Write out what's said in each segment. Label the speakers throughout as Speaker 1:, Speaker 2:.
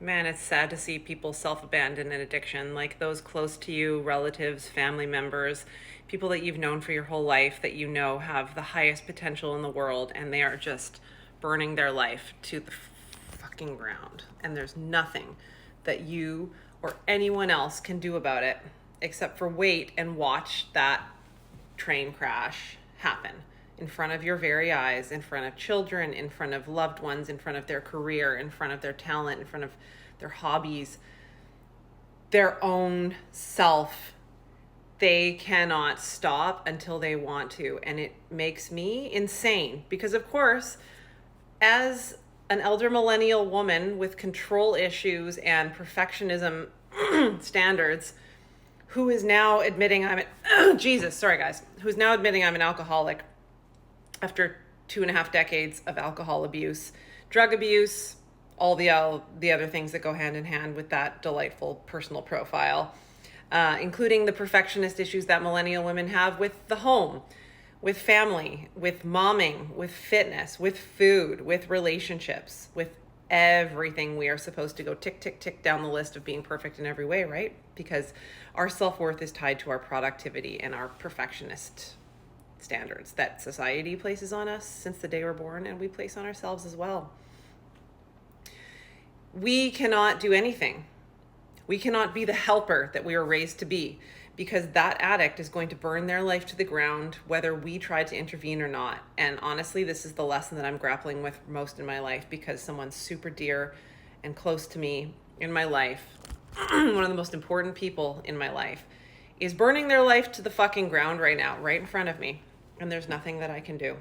Speaker 1: Man, it's sad to see people self-abandon in addiction, like those close to you, relatives, family members, people that you've known for your whole life that you know have the highest potential in the world, and they are just burning their life to the fucking ground. And there's nothing that you or anyone else can do about it except for wait and watch that train crash happen in front of your very eyes, in front of children, in front of loved ones, in front of their career, in front of their talent, in front of their hobbies, their own self. They cannot stop until they want to. And it makes me insane because, of course, as an elder millennial woman with control issues and perfectionism standards, who is now admitting Jesus, sorry guys, who's now admitting I'm an alcoholic after 2.5 decades of alcohol abuse, drug abuse, all the other things that go hand in hand with that delightful personal profile, including the perfectionist issues that millennial women have with the home, with family, with momming, with fitness, with food, with relationships, with everything. We are supposed to go tick, tick, tick down the list of being perfect in every way, right? Because our self-worth is tied to our productivity and our perfectionist standards that society places on us since the day we're born, and we place on ourselves as well. We cannot do anything. We cannot be the helper that we were raised to be, because that addict is going to burn their life to the ground whether we try to intervene or not. And honestly, this is the lesson that I'm grappling with most in my life, because someone super dear and close to me in my life, one of the most important people in my life, is burning their life to the fucking ground right now, right in front of me. And there's nothing that I can do.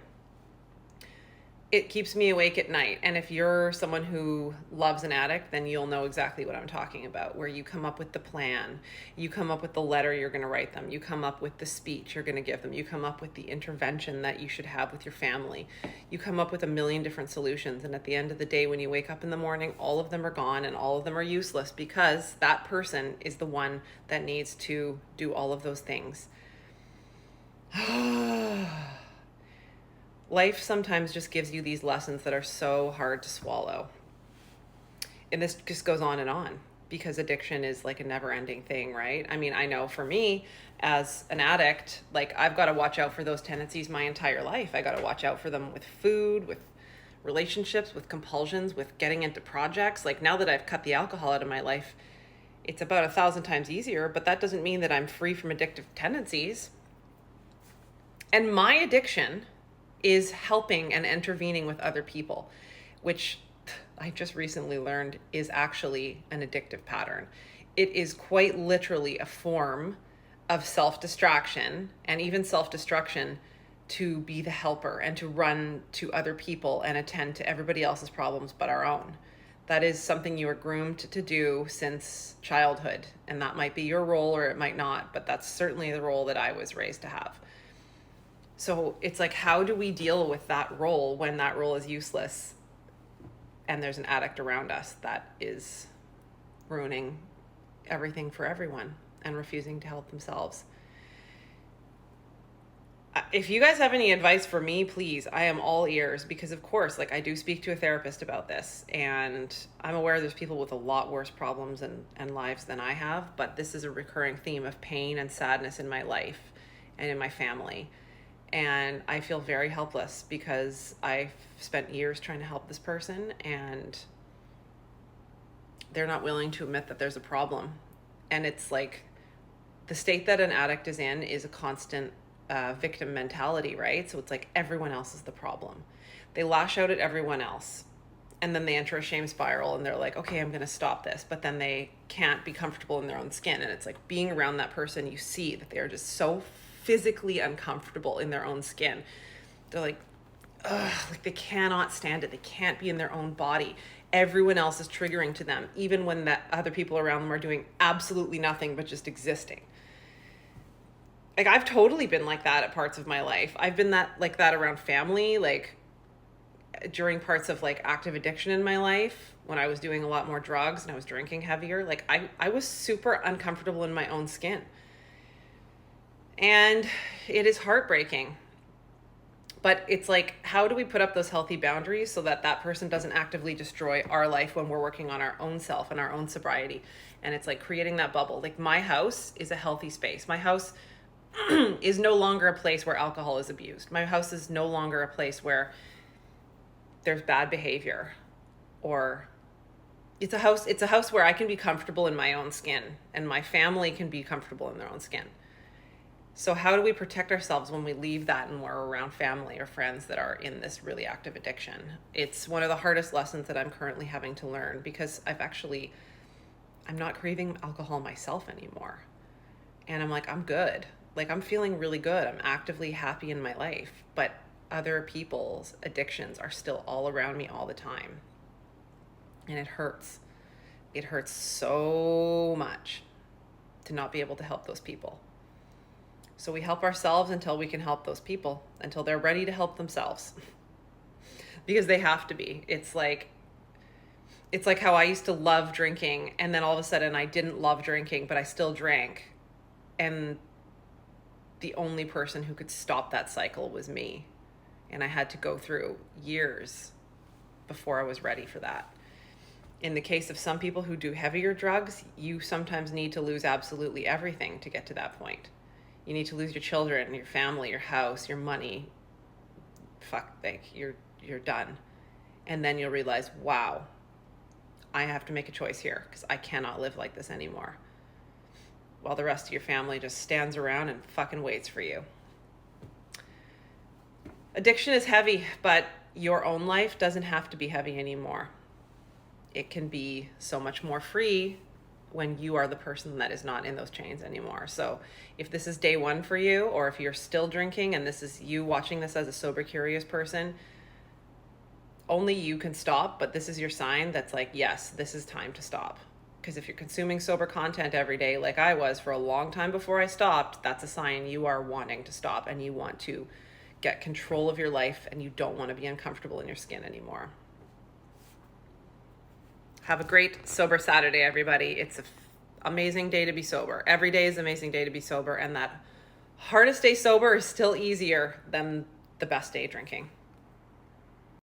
Speaker 1: It keeps me awake at night. And if you're someone who loves an addict, then you'll know exactly what I'm talking about, where you come up with the plan, you come up with the letter you're going to write them, you come up with the speech you're going to give them, you come up with the intervention that you should have with your family, you come up with a million different solutions. And at the end of the day, when you wake up in the morning, all of them are gone and all of them are useless, because that person is the one that needs to do all of those things. Life sometimes just gives you these lessons that are so hard to swallow. And this just goes on because addiction is like a never-ending thing, right? I mean, I know for me as an addict, like I've got to watch out for those tendencies my entire life. I got to watch out for them with food, with relationships, with compulsions, with getting into projects. Like now that I've cut the alcohol out of my life, it's about 1,000 times easier, but that doesn't mean that I'm free from addictive tendencies. And my addiction is helping and intervening with other people, which I just recently learned is actually an addictive pattern. It is quite literally a form of self-distraction and even self-destruction to be the helper and to run to other people and attend to everybody else's problems but our own. That is something you are groomed to do since childhood, and that might be your role or it might not, but that's certainly the role that I was raised to have. So it's like, how do we deal with that role when that role is useless and there's an addict around us that is ruining everything for everyone and refusing to help themselves? If you guys have any advice for me, please, I am all ears, because of course, like I do speak to a therapist about this, and I'm aware there's people with a lot worse problems and lives than I have, but this is a recurring theme of pain and sadness in my life and in my family. And I feel very helpless because I've spent years trying to help this person and they're not willing to admit that there's a problem. And it's like the state that an addict is in is a constant victim mentality, right? So it's like everyone else is the problem. They lash out at everyone else. And then they enter a shame spiral and they're like, okay, I'm going to stop this. But then they can't be comfortable in their own skin. And it's like being around that person, you see that they're just so physically uncomfortable in their own skin. They're like, ugh, like they cannot stand it. They can't be in their own body. Everyone else is triggering to them, even when that other people around them are doing absolutely nothing but just existing. Like I've totally been like that at parts of my life. I've been like that around family, like during parts of like active addiction in my life, when I was doing a lot more drugs and I was drinking heavier. Like I was super uncomfortable in my own skin. And it is heartbreaking. But it's like, how do we put up those healthy boundaries so that that person doesn't actively destroy our life when we're working on our own self and our own sobriety? And it's like creating that bubble. Like, my house is a healthy space. My house is no longer a place where alcohol is abused. My house is no longer a place where there's bad behavior, or it's a house where I can be comfortable in my own skin and my family can be comfortable in their own skin. So how do we protect ourselves when we leave that and we're around family or friends that are in this really active addiction? It's one of the hardest lessons that I'm currently having to learn, because I'm not craving alcohol myself anymore. And I'm like, I'm good. Like, I'm feeling really good. I'm actively happy in my life. But other people's addictions are still all around me all the time. And it hurts. It hurts so much to not be able to help those people. So we help ourselves until we can help those people, until they're ready to help themselves. Because they have to be. It's like how I used to love drinking, and then all of a sudden I didn't love drinking, but I still drank. And the only person who could stop that cycle was me. And I had to go through years before I was ready for that. In the case of some people who do heavier drugs, you sometimes need to lose absolutely everything to get to that point. You need to lose your children, your family, your house, your money. You're done. And then you'll realize, wow, I have to make a choice here, because I cannot live like this anymore. While the rest of your family just stands around and fucking waits for you. Addiction is heavy, but your own life doesn't have to be heavy anymore. It can be so much more free when you are the person that is not in those chains anymore. So if this is day one for you, or if you're still drinking and this is you watching this as a sober, curious person, only you can stop, but this is your sign that's like, yes, this is time to stop. Because if you're consuming sober content every day, like I was for a long time before I stopped, that's a sign you are wanting to stop and you want to get control of your life and you don't want to be uncomfortable in your skin anymore. Have a great sober Saturday, everybody. It's an amazing day to be sober. Every day is an amazing day to be sober, and that hardest day sober is still easier than the best day drinking.